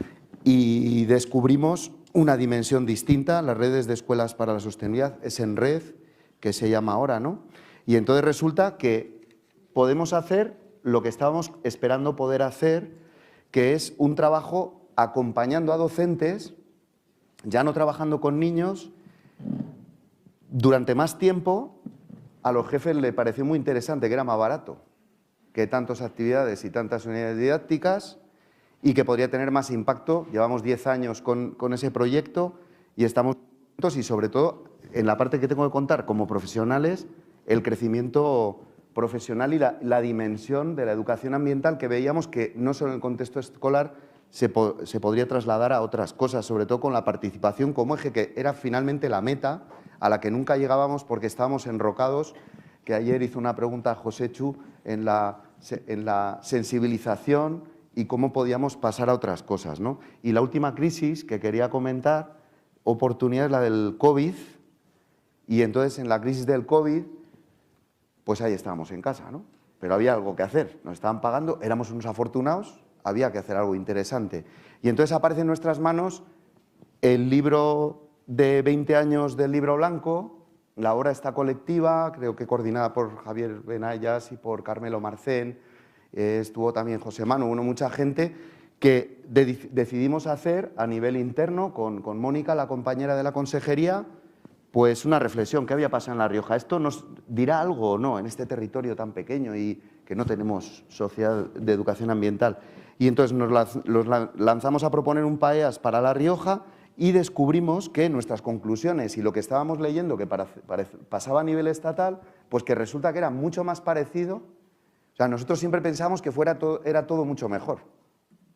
y descubrimos una dimensión distinta, las redes de escuelas para la sostenibilidad, es Senred, que se llama ahora, ¿no? Y entonces resulta que podemos hacer lo que estábamos esperando poder hacer, que es un trabajo acompañando a docentes, ya no trabajando con niños, durante más tiempo. A los jefes les pareció muy interesante, que era más barato que tantas actividades y tantas unidades didácticas y que podría tener más impacto. Llevamos 10 años con ese proyecto y estamos contentos, y sobre todo en la parte que tengo que contar como profesionales, el crecimiento profesional y la dimensión de la educación ambiental, que veíamos que no solo en el contexto escolar se podría trasladar a otras cosas, sobre todo con la participación como eje, que era finalmente la meta a la que nunca llegábamos porque estábamos enrocados, que ayer hizo una pregunta a José Chu en la sensibilización y cómo podíamos pasar a otras cosas, ¿no? Y la última crisis que quería comentar, oportunidad, es la del COVID, y entonces en la crisis del COVID, pues ahí estábamos en casa, ¿no? Pero había algo que hacer, nos estaban pagando, éramos unos afortunados, había que hacer algo interesante. Y entonces aparece en nuestras manos el libro de 20 años del Libro Blanco, la obra está colectiva, creo que coordinada por Javier Benayas y por Carmelo Marcén, estuvo también José Manu, mucha gente, que decidimos hacer a nivel interno con Mónica, la compañera de la consejería, pues una reflexión. ¿Qué había pasado en La Rioja? ¿Esto nos dirá algo o no en este territorio tan pequeño y que no tenemos sociedad de educación ambiental? Y entonces nos lanzamos a proponer un PAEAS para La Rioja y descubrimos que nuestras conclusiones y lo que estábamos leyendo, que pasaba a nivel estatal, pues que resulta que era mucho más parecido. O sea, nosotros siempre pensamos que era todo mucho mejor,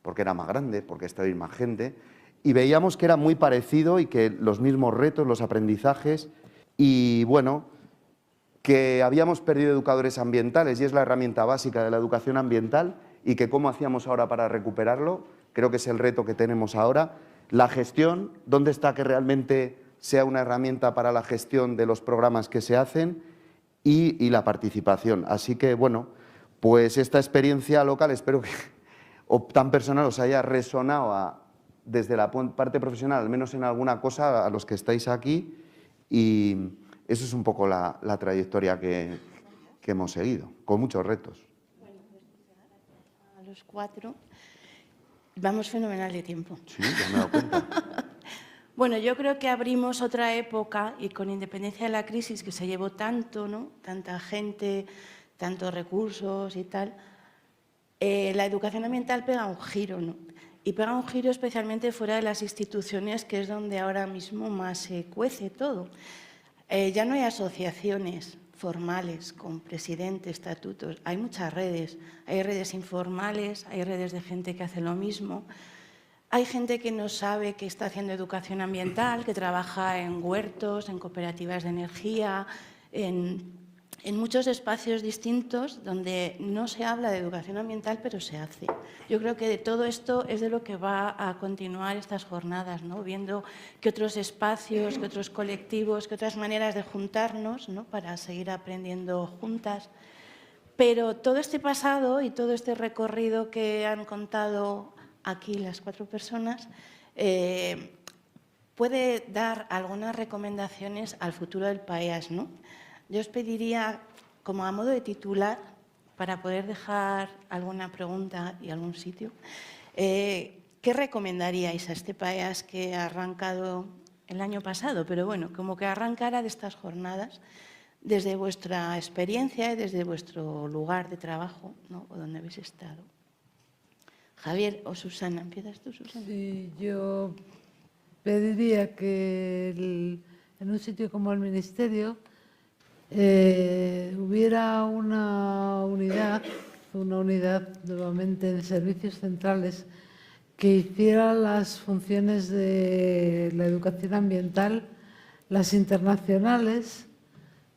porque era más grande, porque estaba más gente, y veíamos que era muy parecido y que los mismos retos, los aprendizajes, y bueno, que habíamos perdido educadores ambientales, y es la herramienta básica de la educación ambiental, y que cómo hacíamos ahora para recuperarlo, creo que es el reto que tenemos ahora. La gestión, ¿dónde está que realmente sea una herramienta para la gestión de los programas que se hacen? Y la participación. Así que, bueno, pues esta experiencia local espero que, o tan personal, os haya resonado desde la parte profesional, al menos en alguna cosa, a los que estáis aquí, y eso es un poco la trayectoria que hemos seguido, con muchos retos. Bueno, pues a los 4 vamos fenomenal de tiempo. Sí, ya me he dado cuenta. Bueno, yo creo que abrimos otra época y con independencia de la crisis que se llevó tanto, ¿no? Tanta gente, tantos recursos y tal, la educación ambiental pega un giro, ¿no? Y pega un giro especialmente fuera de las instituciones, que es donde ahora mismo más se cuece todo. Ya no hay asociaciones formales con presidente, estatutos, hay muchas redes. Hay redes informales, hay redes de gente que hace lo mismo. Hay gente que no sabe que está haciendo educación ambiental, que trabaja en huertos, en cooperativas de energía, en muchos espacios distintos donde no se habla de educación ambiental, pero se hace. Yo creo que de todo esto es de lo que va a continuar estas jornadas, ¿no? Viendo que otros espacios, que otros colectivos, que otras maneras de juntarnos, ¿no? Para seguir aprendiendo juntas. Pero todo este pasado y todo este recorrido que han contado aquí las 4 personas puede dar algunas recomendaciones al futuro del PAEAS, ¿no? Yo os pediría, como a modo de titular, para poder dejar alguna pregunta y algún sitio, ¿qué recomendaríais a este PAEAS que ha arrancado el año pasado? Pero bueno, como que arrancara de estas jornadas desde vuestra experiencia y desde vuestro lugar de trabajo, ¿no? O donde habéis estado. Javier o Susana, ¿empiezas tú, Susana? Sí, yo pediría que en un sitio como el Ministerio hubiera una unidad nuevamente en servicios centrales que hiciera las funciones de la educación ambiental, las internacionales,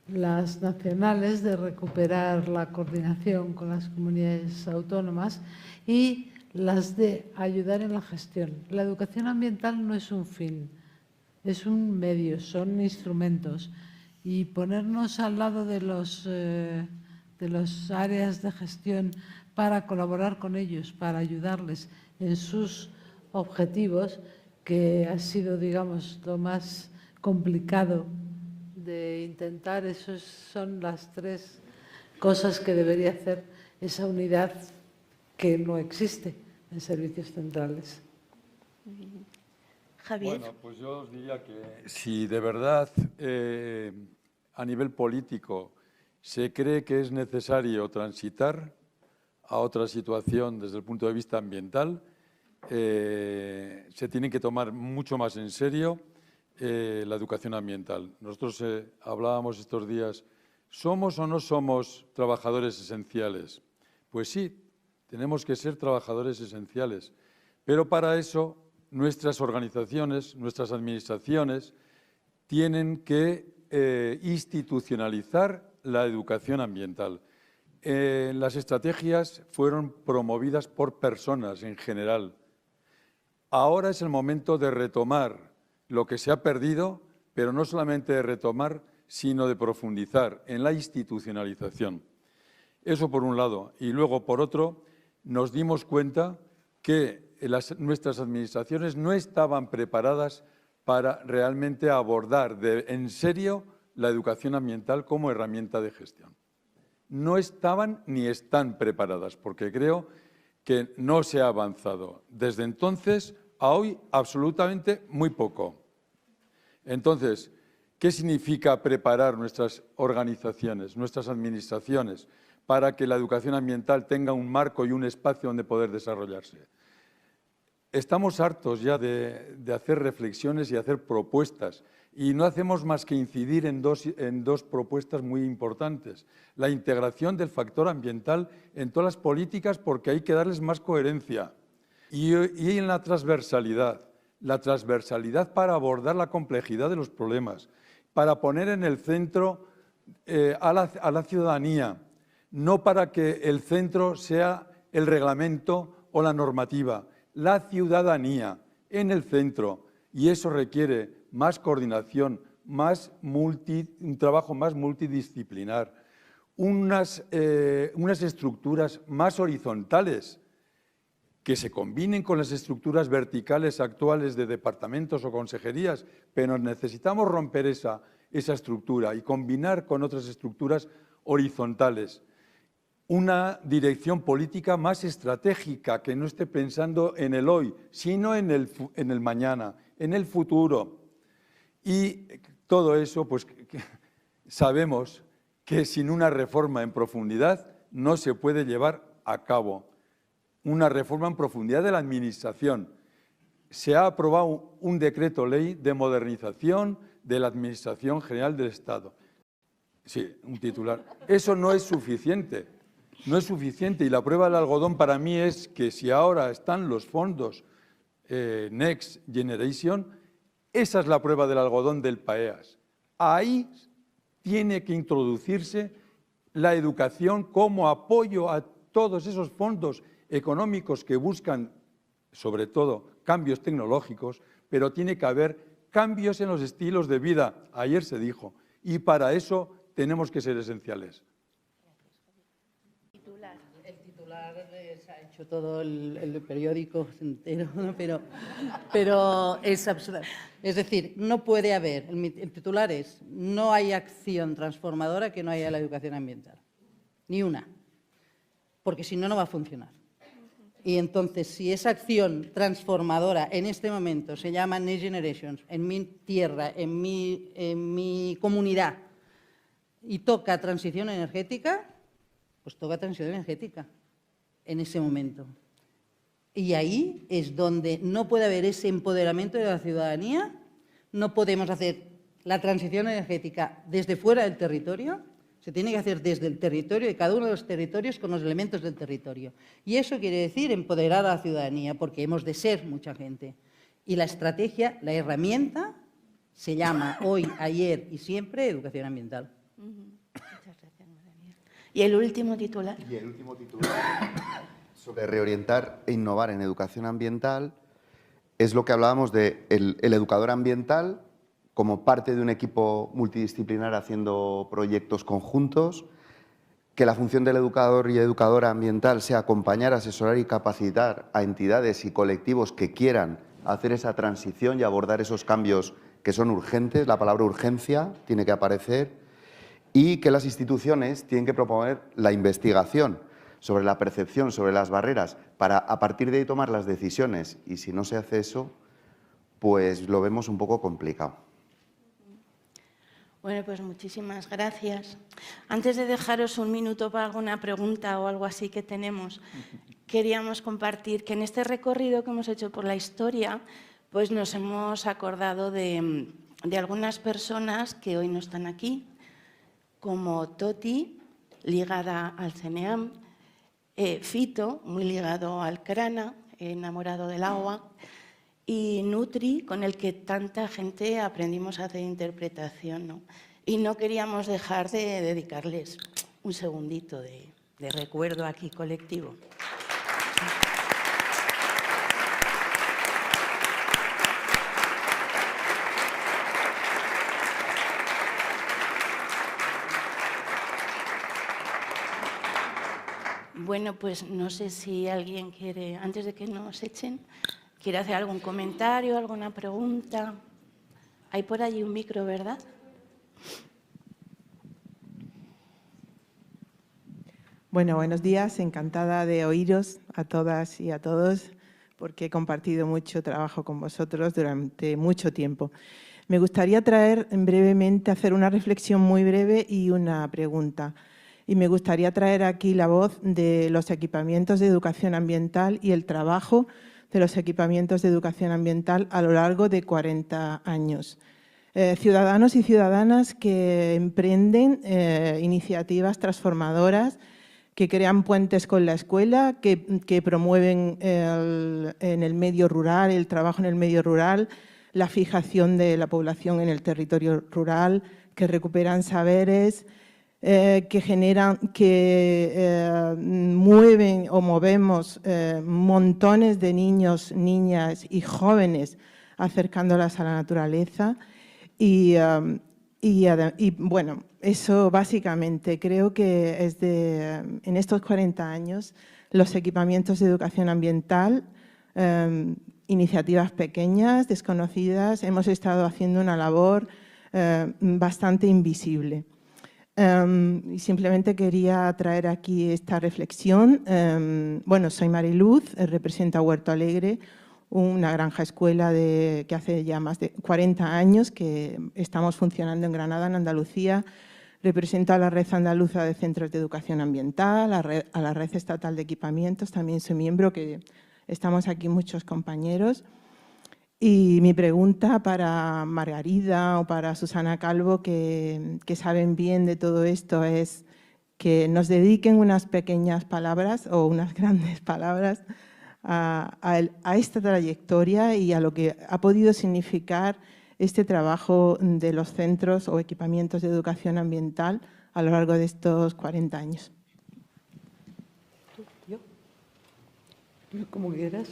las nacionales, de recuperar la coordinación con las comunidades autónomas, y las de ayudar en la gestión. La educación ambiental no es un fin, es un medio, son instrumentos. Y ponernos al lado de los áreas de gestión para colaborar con ellos, para ayudarles en sus objetivos, que ha sido, digamos, lo más complicado de intentar. Esas son las 3 cosas que debería hacer esa unidad que no existe en servicios centrales. Javier. Bueno, pues yo os diría que si de verdad a nivel político se cree que es necesario transitar a otra situación desde el punto de vista ambiental, se tiene que tomar mucho más en serio la educación ambiental. Nosotros hablábamos estos días, ¿somos o no somos trabajadores esenciales? Pues sí, tenemos que ser trabajadores esenciales, pero para eso nuestras organizaciones, nuestras administraciones tienen que institucionalizar la educación ambiental. Las estrategias fueron promovidas por personas en general. Ahora es el momento de retomar lo que se ha perdido, pero no solamente de retomar, sino de profundizar en la institucionalización. Eso por un lado. Y luego, por otro, nos dimos cuenta que nuestras administraciones no estaban preparadas para realmente abordar en serio la educación ambiental como herramienta de gestión. No estaban ni están preparadas, porque creo que no se ha avanzado. Desde entonces a hoy, absolutamente muy poco. Entonces, ¿qué significa preparar nuestras organizaciones, nuestras administraciones, para que la educación ambiental tenga un marco y un espacio donde poder desarrollarse? Estamos hartos ya de hacer reflexiones y hacer propuestas, y no hacemos más que incidir en dos propuestas muy importantes. La integración del factor ambiental en todas las políticas, porque hay que darles más coherencia. Y en la transversalidad para abordar la complejidad de los problemas, para poner en el centro a la ciudadanía, no para que el centro sea el reglamento o la normativa, la ciudadanía en el centro, y eso requiere más coordinación, un trabajo más multidisciplinar, unas estructuras más horizontales que se combinen con las estructuras verticales actuales de departamentos o consejerías, pero necesitamos romper esa estructura y combinar con otras estructuras horizontales. Una dirección política más estratégica, que no esté pensando en el hoy, sino en el mañana, en el futuro. Y todo eso, pues sabemos que sin una reforma en profundidad no se puede llevar a cabo. Una reforma en profundidad de la Administración. Se ha aprobado un decreto ley de modernización de la Administración General del Estado. Sí, un titular. Eso no es suficiente. No es suficiente, y la prueba del algodón para mí es que si ahora están los fondos Next Generation, esa es la prueba del algodón del PAEAS. Ahí tiene que introducirse la educación como apoyo a todos esos fondos económicos que buscan, sobre todo, cambios tecnológicos, pero tiene que haber cambios en los estilos de vida, ayer se dijo, y para eso tenemos que ser esenciales. El titular se ha hecho todo el periódico entero, ¿no? pero es absurdo. Es decir, no puede haber, el titular es, no hay acción transformadora que no haya la educación ambiental, ni una, porque si no, no va a funcionar. Y entonces, si esa acción transformadora en este momento se llama Next Generations, en mi tierra, en mi comunidad, y toca transición energética, pues toca transición energética en ese momento. Y ahí es donde no puede haber ese empoderamiento de la ciudadanía, no podemos hacer la transición energética desde fuera del territorio, se tiene que hacer desde el territorio, de cada uno de los territorios, con los elementos del territorio. Y eso quiere decir empoderar a la ciudadanía, porque hemos de ser mucha gente. Y la estrategia, la herramienta, se llama hoy, ayer y siempre educación ambiental. Muchas gracias, María. ¿Y el último titular? Y el último titular, sobre reorientar e innovar en educación ambiental, es lo que hablábamos de el educador ambiental como parte de un equipo multidisciplinar haciendo proyectos conjuntos, que la función del educador y educadora ambiental sea acompañar, asesorar y capacitar a entidades y colectivos que quieran hacer esa transición y abordar esos cambios que son urgentes, la palabra urgencia tiene que aparecer, y que las instituciones tienen que proponer la investigación sobre la percepción, sobre las barreras, para a partir de ahí tomar las decisiones. Y si no se hace eso, pues lo vemos un poco complicado. Bueno, pues muchísimas gracias. Antes de dejaros un minuto para alguna pregunta o algo así que tenemos, queríamos compartir que en este recorrido que hemos hecho por la historia, pues nos hemos acordado de algunas personas que hoy no están aquí, como Toti, ligada al CNEAM, Fito, muy ligado al Crana, enamorado del agua, y Nutri, con el que tanta gente aprendimos a hacer interpretación, ¿no? Y no queríamos dejar de dedicarles un segundito de recuerdo aquí colectivo. Bueno, pues no sé si alguien quiere, antes de que nos echen, quiere hacer algún comentario, alguna pregunta. Hay por allí un micro, ¿verdad? Bueno, buenos días. Encantada de oíros a todas y a todos, porque he compartido mucho trabajo con vosotros durante mucho tiempo. Me gustaría traer brevemente, hacer una reflexión muy breve y una pregunta. Y me gustaría traer aquí la voz de los equipamientos de educación ambiental y el trabajo de los equipamientos de educación ambiental a lo largo de 40 años. Ciudadanos y ciudadanas que emprenden iniciativas transformadoras, que crean puentes con la escuela, que promueven en el medio rural, el trabajo en el medio rural, la fijación de la población en el territorio rural, que recuperan saberes, que generan, que mueven o movemos montones de niños, niñas y jóvenes acercándolas a la naturaleza. Y bueno, eso básicamente creo que en estos 40 años los equipamientos de educación ambiental, iniciativas pequeñas, desconocidas, hemos estado haciendo una labor bastante invisible. Y simplemente quería traer aquí esta reflexión. Bueno, soy Mariluz, represento a Huerto Alegre, una granja escuela que hace ya más de 40 años que estamos funcionando en Granada, en Andalucía. Represento a la Red Andaluza de Centros de Educación Ambiental, a la Red Estatal de Equipamientos, también soy miembro, que estamos aquí muchos compañeros. Y mi pregunta para Margarida o para Susana Calvo, que saben bien de todo esto, es que nos dediquen unas pequeñas palabras o unas grandes palabras a esta trayectoria y a lo que ha podido significar este trabajo de los centros o equipamientos de educación ambiental a lo largo de estos 40 años. ¿Yo? Como quieras.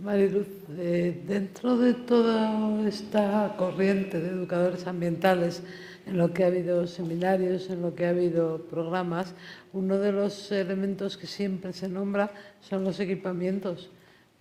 Mariluz, dentro de toda esta corriente de educadores ambientales, en lo que ha habido seminarios, en lo que ha habido programas, uno de los elementos que siempre se nombra son los equipamientos.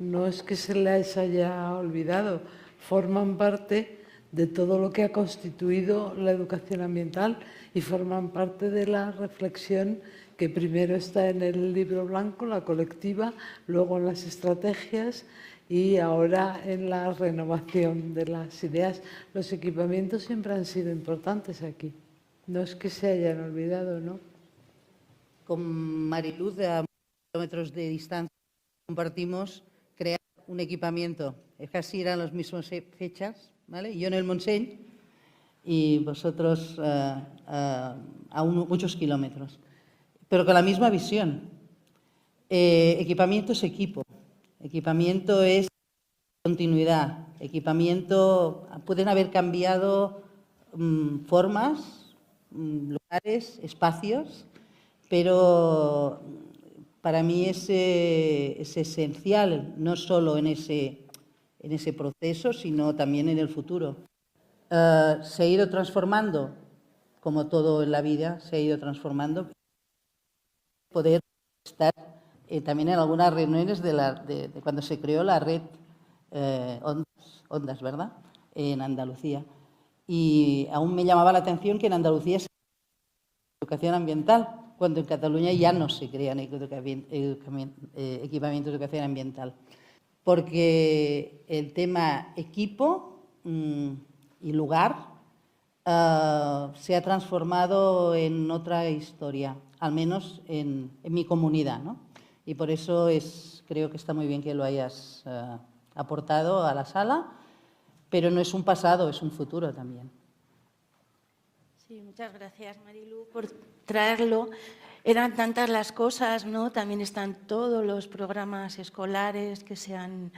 No es que se les haya olvidado, forman parte de todo lo que ha constituido la educación ambiental y forman parte de la reflexión que primero está en el libro blanco, la colectiva, luego en las estrategias y ahora en la renovación de las ideas. Los equipamientos siempre han sido importantes aquí. No es que se hayan olvidado, ¿no? Con Mariluz, a kilómetros de distancia, compartimos crear un equipamiento. Casi eran las mismas fechas, ¿vale? Yo en el Montseny y vosotros a muchos kilómetros, pero con la misma visión. Equipamiento es equipo, equipamiento es continuidad, equipamiento, pueden haber cambiado formas, lugares, espacios, pero para mí es esencial, no solo en ese proceso, sino también en el futuro. Se ha ido transformando, como todo en la vida, se ha ido transformando. Poder estar también en algunas reuniones de cuando se creó la red Ondas, ¿verdad?, en Andalucía. Y aún me llamaba la atención que en Andalucía educación ambiental, cuando en Cataluña ya no se crean equipamientos de educación ambiental. Porque el tema equipo y lugar se ha transformado en otra historia, al menos en mi comunidad, ¿no? Y por eso creo que está muy bien que lo hayas aportado a la sala, pero no es un pasado, es un futuro también. Sí, muchas gracias, Marilu, por traerlo. Eran tantas las cosas, ¿no? También están todos los programas escolares que se han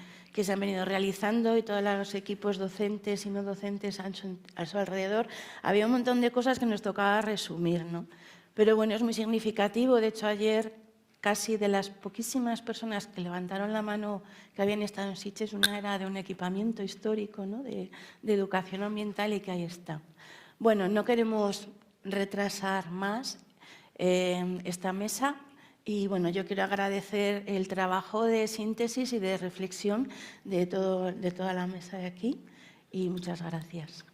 venido realizando y todos los equipos docentes y no docentes a su alrededor. Había un montón de cosas que nos tocaba resumir, ¿no? Pero bueno, es muy significativo. De hecho, ayer casi de las poquísimas personas que levantaron la mano que habían estado en Sitges, una era de un equipamiento histórico, ¿no? de educación ambiental, y que ahí está. Bueno, no queremos retrasar más esta mesa y bueno, yo quiero agradecer el trabajo de síntesis y de reflexión de toda la mesa de aquí y muchas gracias.